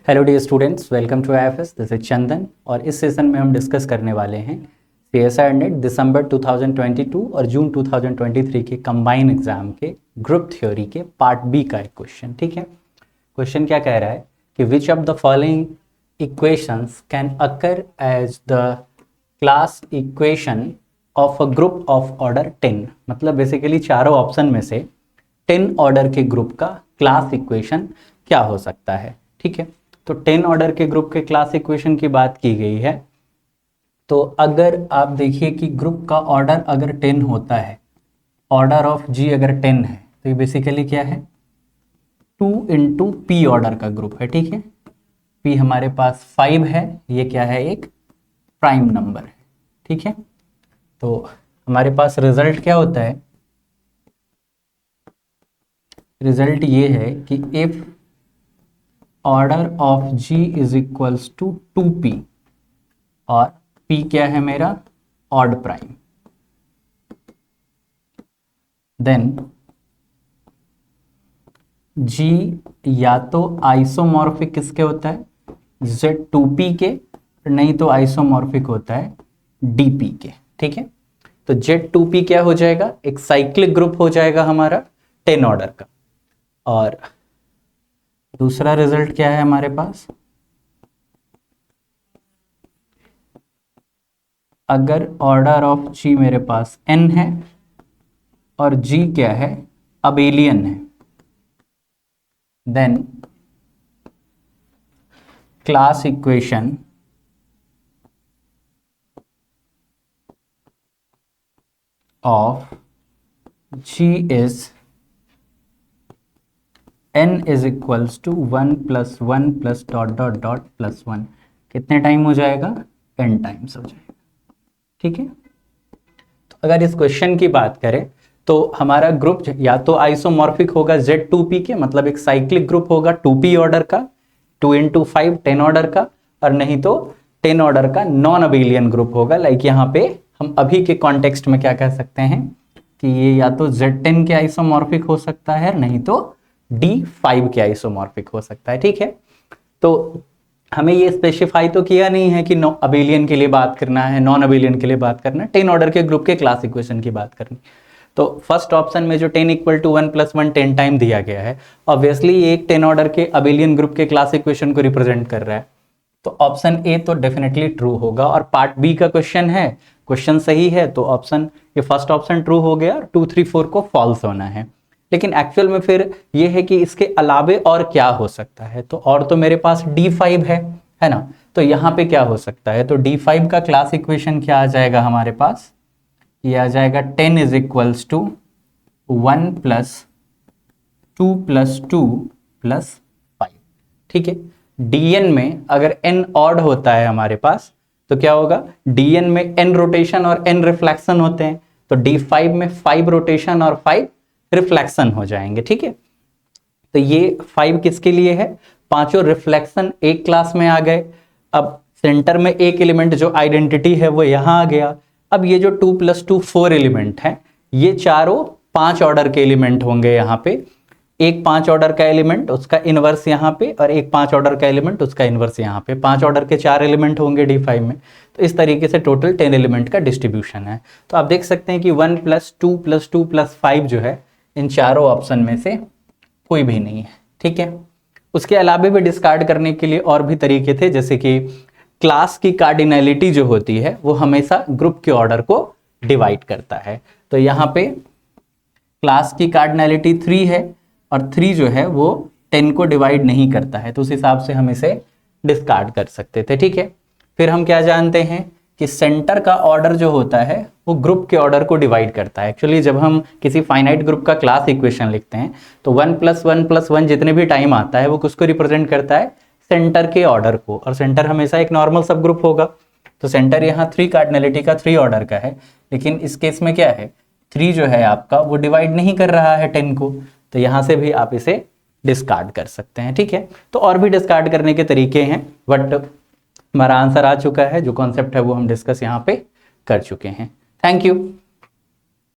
Hello dear students, welcome to IFS. This is Chandan और इस session में हम डिस्कस करने वाले हैं सीएसआई नेट दिसंबर 2022 और जून 2023 के कंबाइन एग्जाम के ग्रुप थ्योरी के पार्ट बी का एक क्वेश्चन। ठीक है, क्वेश्चन क्या कह रहा है कि which of the following equations can occur as the class equation of a group of order 10। मतलब बेसिकली चारों ऑप्शन में से 10 ऑर्डर के ग्रुप का क्लास इक्वेशन क्या हो सकता है। ठीक है, तो 10 ऑर्डर के ग्रुप के क्लास इक्वेशन की बात की गई है। तो अगर आप देखिए कि ग्रुप का ऑर्डर अगर 10 होता है, ऑर्डर ऑफ जी अगर 10 है, तो ये बेसिकली क्या है, 2 इंटू पी ऑर्डर का ग्रुप है। ठीक है, पी हमारे पास 5 है, ये क्या है, एक प्राइम नंबर है। ठीक है, तो हमारे पास रिजल्ट क्या होता है, रिजल्ट ये है कि if order of g is equals to 2p और p क्या है मेरा, ऑड प्राइम, देन g या तो आइसोमॉर्फिक किसके होता है, z2p के, नहीं तो आइसोमॉर्फिक होता है dp के। ठीक है, तो z2p क्या हो जाएगा, एक साइक्लिक ग्रुप हो जाएगा हमारा 10 ऑर्डर का। और दूसरा रिजल्ट क्या है हमारे पास, अगर ऑर्डर ऑफ जी मेरे पास n है और g क्या है, अबेलियन है, then class equation of g is n is equals to 1 plus 1 plus dot dot dot plus 1। कितने टाइम हो जाएगा, n टाइम्स हो जाएगा। ठीक है, तो अगर इस क्वेश्चन की बात करें तो हमारा ग्रुप या तो आइसोमॉर्फिक होगा Z2P के, मतलब एक साइक्लिक ग्रुप होगा 2P ऑर्डर का, 2 इंटू 5 10 ऑर्डर का, और नहीं तो 10 ऑर्डर का नॉन अबेलियन ग्रुप होगा। लाइक यहाँ पे हम अभी के कॉन्टेक्स्ट में क्या कह सकते हैं कि ये या तो Z10 के आइसोमॉर्फिक हो सकता है, नहीं तो D5 के आइसोमॉर्फिक हो सकता है। ठीक है, तो हमें ये स्पेसिफाई तो किया नहीं है कि अबेलियन के लिए बात करना है, नॉन अबेलियन के लिए बात करना है, 10 ऑर्डर के ग्रुप के क्लास इक्वेशन की बात करनी। तो फर्स्ट ऑप्शन में जो 10 इक्वल टू 1 प्लस 1 10 टाइम दिया गया है, ऑब्वियसली ये एक 10 ऑर्डर के अबेलियन ग्रुप के क्लास इक्वेशन को रिप्रेजेंट कर रहा है, तो ऑप्शन ए तो डेफिनेटली ट्रू होगा। और पार्ट बी का क्वेश्चन है, क्वेश्चन सही है तो ऑप्शन ये फर्स्ट ऑप्शन ट्रू हो गया, 2 3 4 को फॉल्स होना है। लेकिन एक्चुअल में फिर ये है कि इसके अलावे और क्या हो सकता है, तो और तो मेरे पास D5 है ना, तो यहाँ पे क्या हो सकता है, तो D5 का क्लास इक्वेशन क्या आ जाएगा हमारे पास, ये आ जाएगा 10 is equals to 1 plus 2 plus 2 plus 5। ठीक है, dn में अगर n ऑड होता है हमारे पास तो क्या होगा, dn में n रोटेशन और n रिफ्लेक्शन होते हैं, तो D5 में 5 रोटेशन और 5 रिफ्लेक्शन हो जाएंगे। ठीक है, तो ये 5 किसके लिए है, पांचों रिफ्लेक्शन एक क्लास में आ गए। अब सेंटर में एक एलिमेंट जो आइडेंटिटी है वो यहां आ गया। अब ये जो 2 प्लस 2 4 एलिमेंट हैं, ये चारों 5 ऑर्डर के एलिमेंट होंगे यहाँ पे, एक 5 ऑर्डर का एलिमेंट उसका इनवर्स यहाँ पे, और एक 5 ऑर्डर का एलिमेंट उसका इनवर्स यहाँ पे, 5 ऑर्डर के 4 एलिमेंट होंगे D5 में। तो इस तरीके से टोटल 10 एलिमेंट का डिस्ट्रीब्यूशन है। तो आप देख सकते हैं कि 1 प्लस 2 प्लस 2 प्लस 5 जो है इन चारों ऑप्शन में से कोई भी नहीं है। ठीक है, उसके अलावा भी डिस्कार्ड करने के लिए और भी तरीके थे, जैसे कि क्लास की कार्डिनैलिटी जो होती है वो हमेशा ग्रुप के ऑर्डर को डिवाइड करता है। तो यहाँ पे क्लास की कार्डिनैलिटी 3 है और 3 जो है वो 10 को डिवाइड नहीं करता है, तो उस हिसाब से हम इसे डिस्कार्ड कर सकते थे। ठीक है, फिर हम क्या जानते हैं कि सेंटर का ऑर्डर जो होता है वो ग्रुप के ऑर्डर को डिवाइड करता है। एक्चुअली जब हम किसी फाइनाइट ग्रुप का क्लास इक्वेशन लिखते हैं तो 1 प्लस 1 प्लस 1 जितने भी टाइम आता है वो किसको रिप्रेजेंट करता है, सेंटर के ऑर्डर को, और सेंटर हमेशा एक नॉर्मल सब ग्रुप होगा। तो सेंटर यहाँ 3 कार्डिनैलिटी का 3 ऑर्डर का है, लेकिन इस केस में क्या है, 3 जो है आपका वो डिवाइड नहीं कर रहा है 10 को, तो यहाँ से भी आप इसे डिस्कार्ड कर सकते हैं। ठीक है, तो और भी डिस्कार्ड करने के तरीके हैं, बट हमारा आंसर आ चुका है, जो कॉन्सेप्ट है वो हम डिस्कस यहाँ पे कर चुके हैं। Thank you.